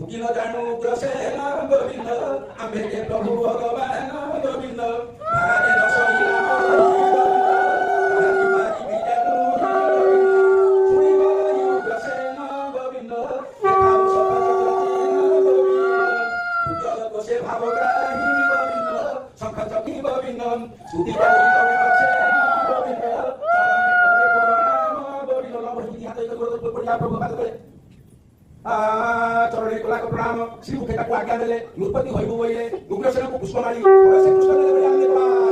उकिल जानु ग्रसेन गोविन्द आम्भे प्रभु भगवान गोविन्द भारे रसइला चरण प्रणाम श्री मुखे आज्ञा देले उत्पत्ति भइबु बोइले उग्रसेन को पुष्पमाली श्री कृष्ण